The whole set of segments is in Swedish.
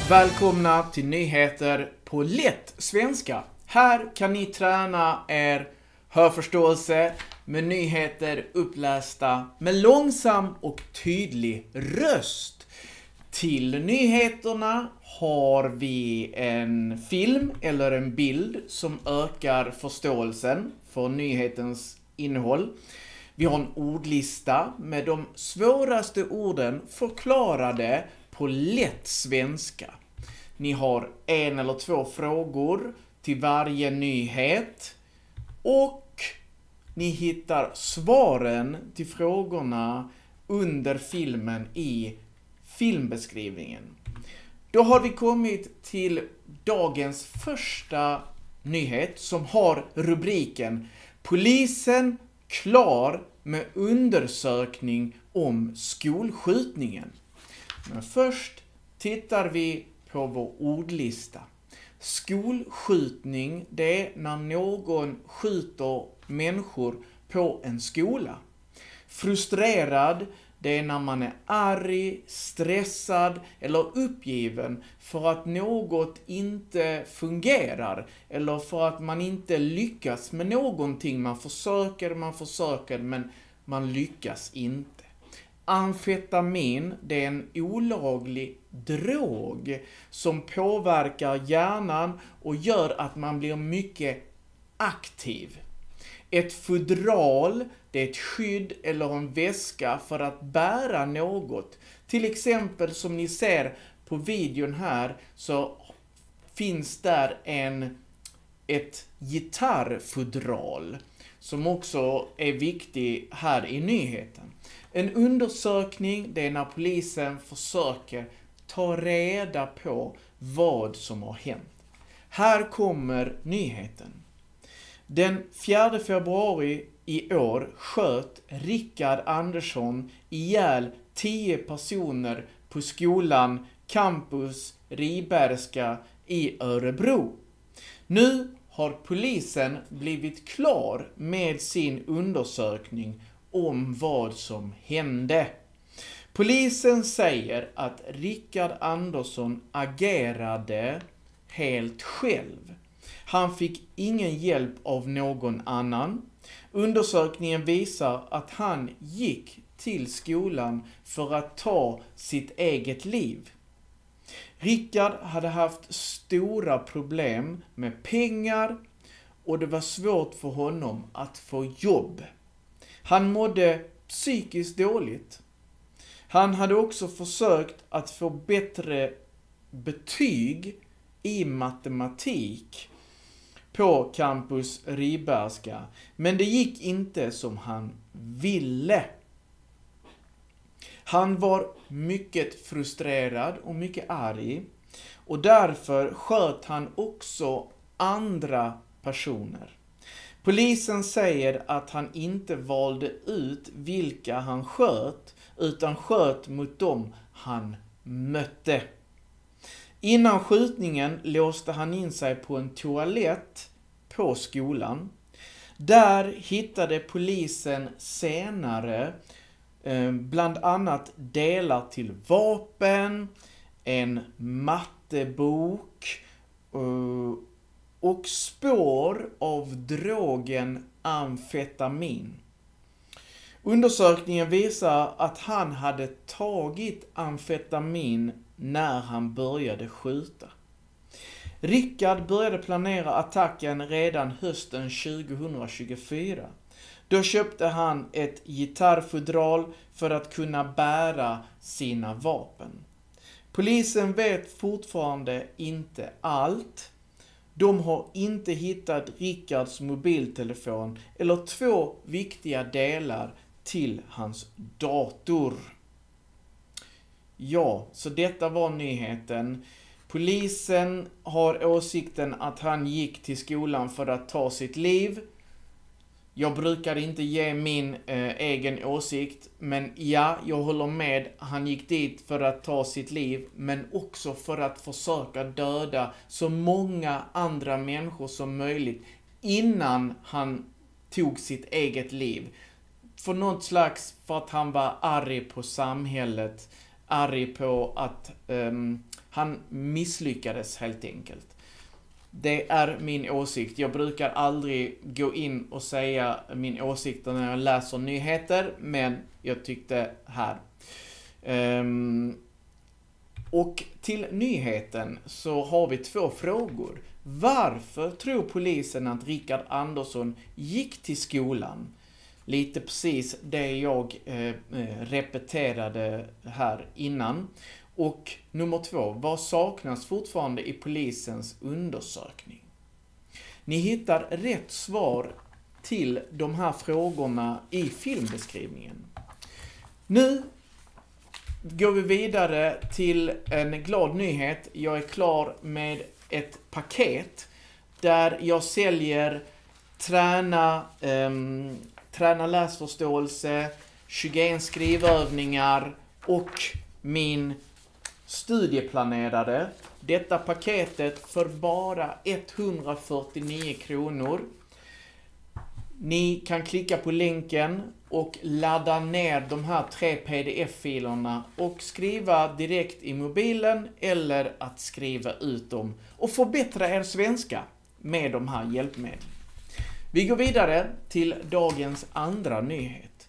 Välkomna till nyheter på lätt svenska. Här kan ni träna er hörförståelse med nyheter upplästa med långsam och tydlig röst. Till nyheterna har vi en film eller en bild som ökar förståelsen för nyhetens innehåll. Vi har en ordlista med de svåraste orden förklarade på lätt svenska. Ni har 1 eller 2 frågor till varje nyhet och ni hittar svaren till frågorna under filmen i filmbeskrivningen. Då har vi kommit till dagens första nyhet som har rubriken Polisen klar med undersökning om skolskjutningen. Men först tittar vi på vår ordlista. Skolskjutning, det är när någon skjuter människor på en skola. Frustrerad, det är när man är arg, stressad eller uppgiven för att något inte fungerar eller för att man inte lyckas med någonting. Man försöker men man lyckas inte. Amfetamin, det är en olaglig drog som påverkar hjärnan och gör att man blir mycket aktiv. Ett fodral, det är ett skydd eller en väska för att bära något. Till exempel som ni ser på videon här så finns där ett gitarrfodral som också är viktig här i nyheten. En undersökning, det är när polisen försöker ta reda på vad som har hänt. Här kommer nyheten. Den 4 februari i år sköt Rickard Andersson ihjäl 10 personer på skolan Campus Riberska i Örebro. Nu har polisen blivit klar med sin undersökning om vad som hände. Polisen säger att Rickard Andersson agerade helt själv. Han fick ingen hjälp av någon annan. Undersökningen visar att han gick till skolan för att ta sitt eget liv. Rickard hade haft stora problem med pengar och det var svårt för honom att få jobb. Han mådde psykiskt dåligt. Han hade också försökt att få bättre betyg i matematik på Campus Riberska, men det gick inte som han ville. Han var mycket frustrerad och mycket arg och därför sköt han också andra personer. Polisen säger att han inte valde ut vilka han sköt utan sköt mot dem han mötte. Innan skjutningen låste han in sig på en toalett på skolan. Där hittade polisen senare bland annat delar till vapen, en mattebok och spår av drogen amfetamin. Undersökningen visar att han hade tagit amfetamin när han började skjuta. Rickard började planera attacken redan hösten 2024. Då köpte han ett gitarrfodral för att kunna bära sina vapen. Polisen vet fortfarande inte allt. De har inte hittat Rickards mobiltelefon eller 2 viktiga delar till hans dator. Ja, så detta var nyheten. Polisen har åsikten att han gick till skolan för att ta sitt liv. Jag brukar inte ge min egen åsikt, men ja, jag håller med. Han gick dit för att ta sitt liv, men också för att försöka döda så många andra människor som möjligt innan han tog sitt eget liv. För något slags, för att han var arg på samhället arg på att han misslyckades helt enkelt. Det är min åsikt. Jag brukar aldrig gå in och säga min åsikt när jag läser nyheter, men jag tyckte här. Och till nyheten så har vi 2 frågor. Varför tror polisen att Rickard Andersson gick till skolan? Lite precis det jag repeterade här innan. Och nummer 2, vad saknas fortfarande i polisens undersökning? Ni hittar rätt svar till de här frågorna i filmbeskrivningen. Nu går vi vidare till en glad nyhet. Jag är klar med ett paket där jag säljer träna läsförståelse, 21 skrivövningar och min studieplanerare. Detta paketet för bara 149 kronor. Ni kan klicka på länken och ladda ner de här 3 pdf-filerna och skriva direkt i mobilen eller att skriva ut dem och förbättra er svenska med de här hjälpmedlen. Vi går vidare till dagens andra nyhet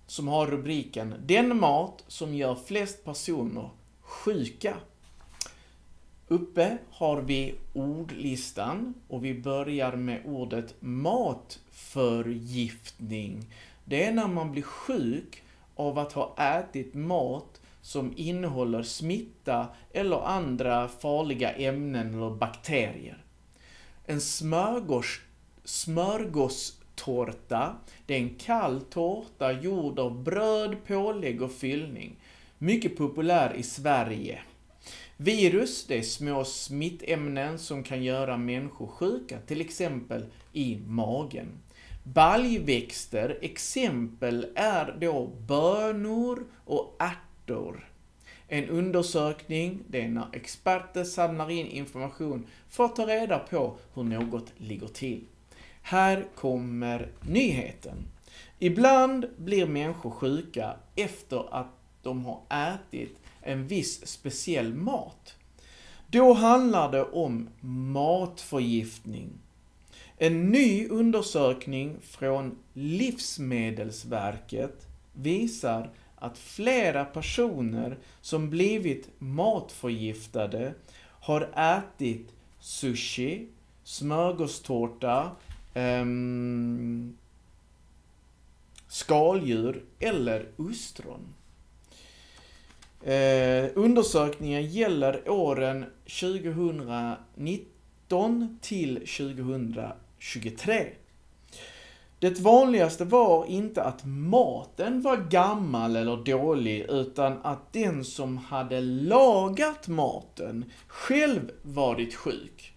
som har rubriken Den mat som gör flest personer sjuka. Uppe har vi ordlistan och vi börjar med ordet matförgiftning. Det är när man blir sjuk av att ha ätit mat som innehåller smitta eller andra farliga ämnen eller bakterier. En smörgåstårta, det är en kall tårta gjord av bröd, pålägg och fyllning. Mycket populär i Sverige. Virus, det är små smittämnen som kan göra människor sjuka, till exempel i magen. Baljväxter, exempel är då bönor och ärtor. En undersökning, det är när experter samlar in information för att ta reda på hur något ligger till. Här kommer nyheten. Ibland blir människor sjuka efter att de har ätit en viss speciell mat. Då handlar det om matförgiftning. En ny undersökning från Livsmedelsverket visar att flera personer som blivit matförgiftade har ätit sushi, smörgåstårta, skaldjur eller ostron. Undersökningen gäller åren 2019 till 2023. Det vanligaste var inte att maten var gammal eller dålig, utan att den som hade lagat maten själv varit sjuk.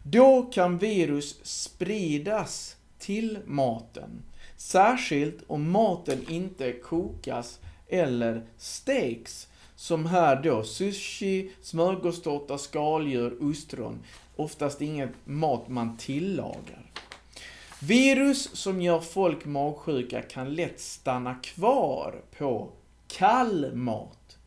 Då kan virus spridas till maten, särskilt om maten inte kokas eller steks, som här då sushi, smörgåstårta, skaldjur, ostron. Oftast ingen mat man tillagar. Virus som gör folk magsjuka kan lätt stanna kvar på kall mat.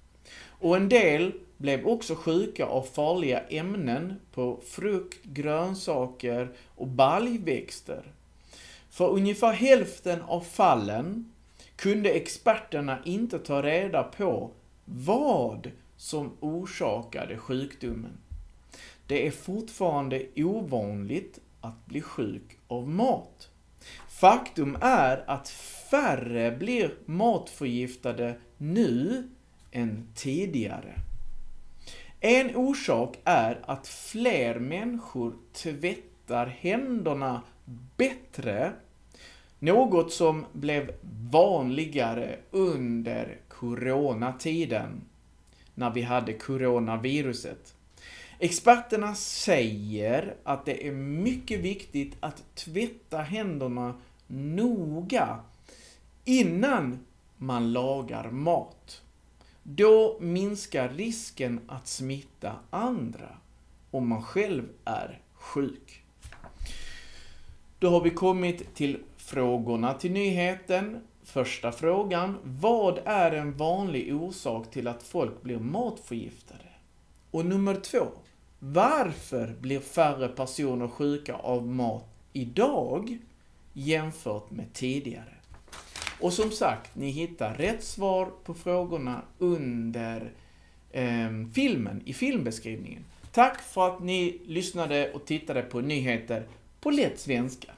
Och en del blev också sjuka av farliga ämnen på frukt, grönsaker och baljväxter. För ungefär hälften av fallen kunde experterna inte ta reda på vad som orsakade sjukdomen. Det är fortfarande ovanligt att bli sjuk av mat. Faktum är att färre blir matförgiftade nu än tidigare. En orsak är att fler människor tvättar händerna bättre, något som blev vanligare under coronatiden, när vi hade coronaviruset. Experterna säger att det är mycket viktigt att tvätta händerna noga innan man lagar mat. Då minskar risken att smitta andra om man själv är sjuk. Då har vi kommit till frågorna till nyheten. första frågan, vad är en vanlig orsak till att folk blir matförgiftade? Och nummer 2, varför blir färre personer sjuka av mat idag jämfört med tidigare? Och som sagt, ni hittar rätt svar på frågorna under filmen, i filmbeskrivningen. Tack för att ni lyssnade och tittade på nyheter på lätt svenska.